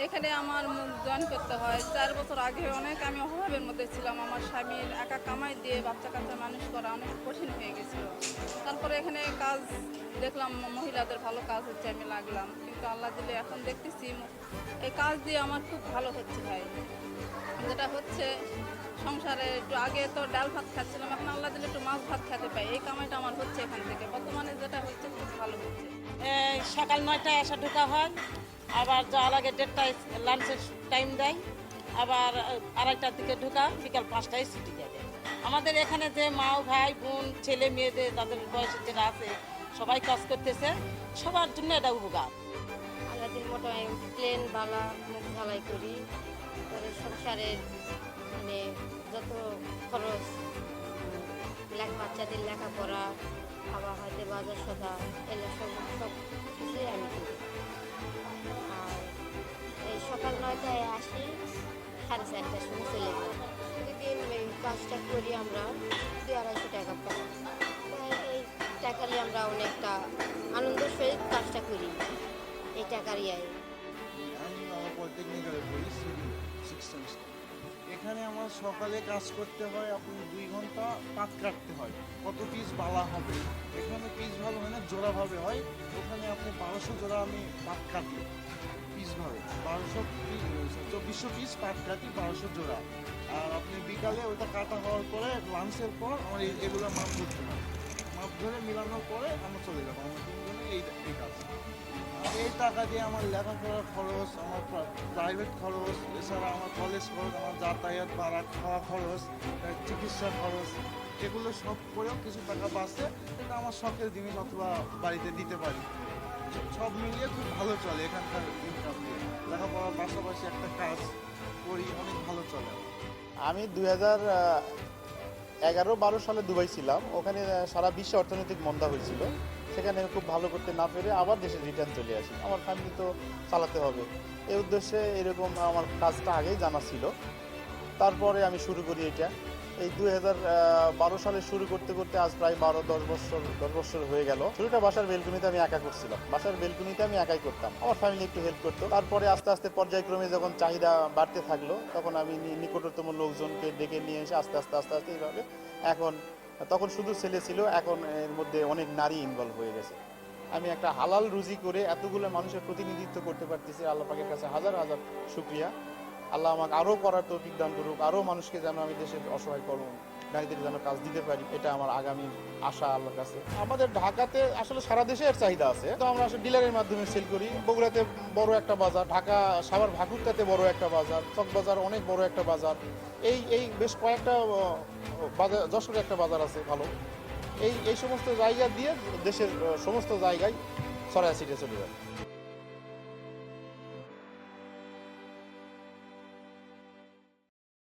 এখানে আমার জয়েন করতে হয় 4 বছর আগে অনেক আমি অভাবের মধ্যে ছিলাম। আমার স্বামীর একা কামাই দিয়ে বাচ্চা কাচ্চা মানুষ করা অনেক কঠিন হয়ে গেছিলো। তারপরে এখানে কাজ দেখলাম, মহিলাদের ভালো কাজ হচ্ছে, আমি লাগলাম। কিন্তু আল্লাহ দিলে এখন দেখতেছি এই কাজ দিয়ে আমার খুব ভালো হচ্ছে ভাই। যেটা হচ্ছে সংসারে একটু আগে তো ডাল ভাত খাচ্ছিলাম, এখন আল্লাহ দিলে একটু মাছ ভাত খেতে পাই। এই কামাইটা আমার হচ্ছে এখান থেকে, বর্তমানে যেটা হচ্ছে খুব ভালো হচ্ছে। সকাল 9টায় আসা ঢোকা হয়, আবার যাওয়ার আগে 1:30টায় লাঞ্চের টাইম দেয়, আবার 2:30টার দিকে ঢোকা, বিকাল 5টায় ছুটি যাবে। আমাদের এখানে যে মা ভাই বোন ছেলে মেয়েদের যাদের বয়সের যেটা আছে সবাই কাজ করতেছে, সবার জন্য এটা উপকার। সারাদিন মোটামুটি প্লেন বালা মুখ ঝালাই করি, তারপরে সংসারের মানে যত খরচ, বাচ্চাদের লেখাপড়া, খাওয়া হয়তো বাজার সদা, এগুলো সব কিছুই আমি করি। আর এই সকাল 9টায় আসি, 4:30টার সময় চলে যাই। প্রতিদিন এই কাজটা করি আমরা 200-250 টাকা পাই। এই টাকা নিয়ে আমরা অনেকটা আনন্দের সহিত কাজটা করি এই টাকার ইয়ে। আমি আমার পলিটেকনিক্যালে পড়ি, সিভিল 6 সেমিস্টার। এখানে আমার সকালে কাজ করতে হয়, আপনি 2 ঘন্টা পাত কাটতে হয়। কত পিস বালা হবে, এখানে পিস ভালো হয় না, জোড়াভাবে হয়। ওখানে আপনি 1200 জোড়া আমি পাত কাটি পিসভাবে, 2400 পিস পাত কাটি, 1200 জোড়া। আর আপনি বিকালে ওটা কাটা হওয়ার পরে লাঞ্চের পর আমার এগুলো মাপ ধরতে হয়। মাপ ধরে মিলানোর পরে আমরা চলে যাবো, আমার 3 জনে এই কাজ। এই টাকা দিয়ে আমার লেখাপড়ার খরচ, আমার প্রাইভেট খরচ, এছাড়া আমার কলেজ খরচ, আমার যাতায়াত ভাড়া, খাওয়া খরচ, চিকিৎসা খরচ, এগুলো সব করেও কিছু টাকা বাঁচে, এটা আমার শখের জিনিস অথবা বাড়িতে দিতে পারি। সব মিলিয়ে খুব ভালো চলে এখানকার ইনকাম দিয়ে। লেখাপড়ার পাশাপাশি একটা কাজ করি, অনেক ভালো চলে। আমি 2011-12 সালে দুবাই ছিলাম। ওখানে সারা বিশ্বে অর্থনৈতিক মন্দা হয়েছিল। সেখানে খুব ভালো করতে না পেরে আবার দেশে রিটার্ন চলে আসি। আমার ফ্যামিলি তো চালাতে হবে, এই উদ্দেশ্যে এরকম আমার কাজটা আগেই জানা ছিল। তারপরে আমি শুরু করি এটা। এই 2012 সালে শুরু করতে করতে আজ প্রায় 10 বছর হয়ে গেল। শুরুটা বাসার বেলকুনিতে আমি একা করছিলাম, বাসার বেলকুনিতে আমি একাই করতাম, আমার ফ্যামিলি একটু হেল্প করতো। তারপরে আস্তে আস্তে পর্যায়ক্রমে যখন চাহিদা বাড়তে থাকলো, তখন আমি নিকটতম লোকজনকে ডেকে নিয়ে এসে আস্তে আস্তে আস্তে আস্তে এইভাবে এখন, তখন শুধু ছেলে ছিল, এখন এর মধ্যে অনেক নারী ইনভলভ হয়ে গেছে। আমি একটা হালাল রুজি করে এতগুলো মানুষের প্রতিনিধিত্ব করতে পারতেছি, আল্লাহ পাকের কাছে হাজার হাজার শুকরিয়া। আল্লাহ আমাকে আরও করার তৌফিক দান করুক, আরও মানুষকে যেন আমি দেশের অসহায় করুন নারীদের যেন কাজ দিতে পারি, এটা আমার আগামী আশা আল্লাহর কাছে। আমাদের ঢাকাতে আসলে সারা দেশে এর চাহিদা আছে, তো আমরা আসলে ডিলারের মাধ্যমে সেল করি। বগুড়াতে বড় একটা বাজার, ঢাকা সাভার ভাকুরটাতে বড় একটা বাজার, চকবাজার অনেক বড় একটা বাজার, এই বেশ কয়েকটা বাজার, যশোরে একটা বাজার আছে ভালো। এই সমস্ত জায়গা দিয়ে দেশের সমস্ত জায়গায় ছড়ায় ছিটে চলে যায়।